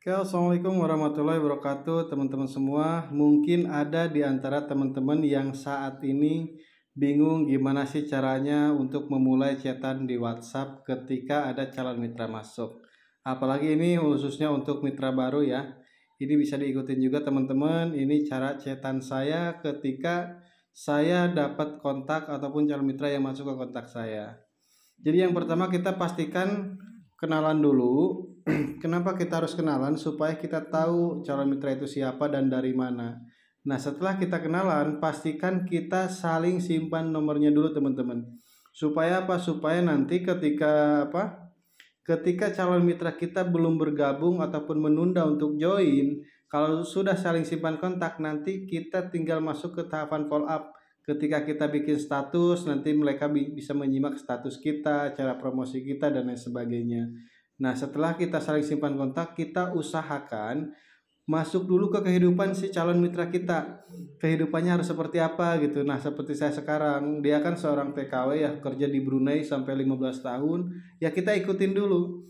Oke, assalamualaikum warahmatullahi wabarakatuh, teman-teman semua. Mungkin ada di antara teman-teman yang saat ini bingung gimana sih caranya untuk memulai chatan di WhatsApp ketika ada calon mitra masuk. Apalagi ini khususnya untuk mitra baru ya. Ini bisa diikutin juga teman-teman. Ini cara chatan saya ketika saya dapat kontak ataupun calon mitra yang masuk ke kontak saya. Jadi yang pertama kita pastikan kenalan dulu. Kenapa kita harus kenalan? Supaya kita tahu calon mitra itu siapa dan dari mana. Nah, setelah kita kenalan, pastikan kita saling simpan nomornya dulu teman-teman. Supaya apa? Supaya nanti Ketika calon mitra kita belum bergabung ataupun menunda untuk join, kalau sudah saling simpan kontak, nanti kita tinggal masuk ke tahapan follow up. Ketika kita bikin status, nanti mereka bisa menyimak status kita, cara promosi kita, dan lain sebagainya. Nah, setelah kita saling simpan kontak, kita usahakan masuk dulu ke kehidupan si calon mitra kita. Kehidupannya harus seperti apa gitu. Nah, seperti saya sekarang, dia kan seorang TKW ya, kerja di Brunei sampai 15 tahun. Ya kita ikutin dulu.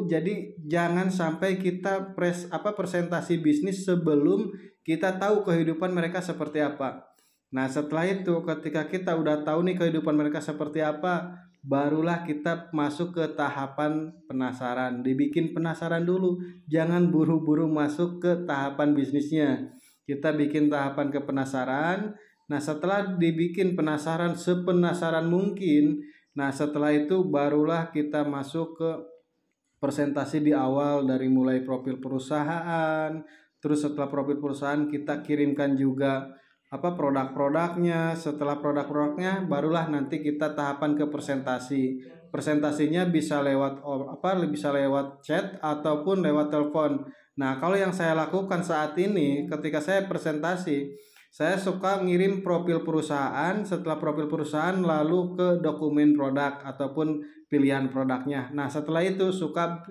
Jadi jangan sampai kita presentasi bisnis sebelum kita tahu kehidupan mereka seperti apa. Nah, setelah itu ketika kita udah tahu nih kehidupan mereka seperti apa, barulah kita masuk ke tahapan penasaran. Dibikin penasaran dulu, jangan buru-buru masuk ke tahapan bisnisnya. Kita bikin tahapan ke penasaran. Nah, setelah dibikin penasaran sepenasaran mungkin, nah setelah itu barulah kita masuk ke presentasi di awal, dari mulai profil perusahaan. Terus setelah profil perusahaan kita kirimkan juga produk-produknya. Setelah produk-produknya barulah nanti kita tahapan ke presentasi. Presentasinya bisa lewat chat ataupun lewat telepon. Nah, kalau yang saya lakukan saat ini ketika saya presentasi, saya suka ngirim profil perusahaan, setelah profil perusahaan lalu ke dokumen produk ataupun pilihan produknya. Nah, setelah itu suka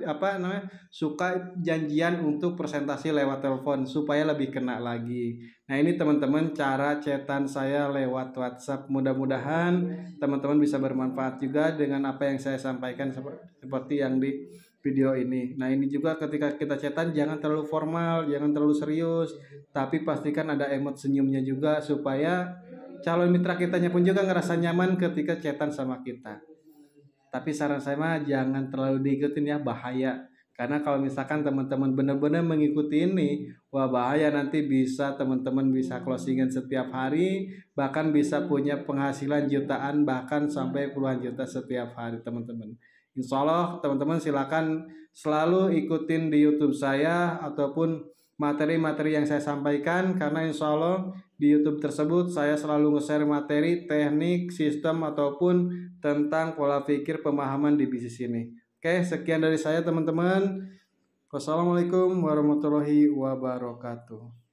janjian untuk presentasi lewat telepon supaya lebih kena lagi. Nah, ini teman-teman cara chatan saya lewat WhatsApp. Mudah-mudahan teman-teman bisa bermanfaat juga dengan apa yang saya sampaikan seperti yang di video ini. Nah, ini juga ketika kita chatan jangan terlalu formal, jangan terlalu serius, tapi pastikan ada emot senyumnya juga supaya calon mitra kitanya pun juga ngerasa nyaman ketika chatan sama kita. Tapi saran saya mah jangan terlalu diikutin ya, bahaya. Karena kalau misalkan teman-teman benar-benar mengikuti ini, wah bahaya, nanti bisa teman-teman bisa closingan setiap hari, bahkan bisa punya penghasilan jutaan, bahkan sampai puluhan juta setiap hari teman-teman. Insya Allah teman-teman silakan selalu ikutin di YouTube saya ataupun materi-materi yang saya sampaikan, karena insya Allah di YouTube tersebut saya selalu nge-share materi, teknik, sistem ataupun tentang pola pikir pemahaman di bisnis ini. Oke, sekian dari saya teman-teman. Wassalamualaikum warahmatullahi wabarakatuh.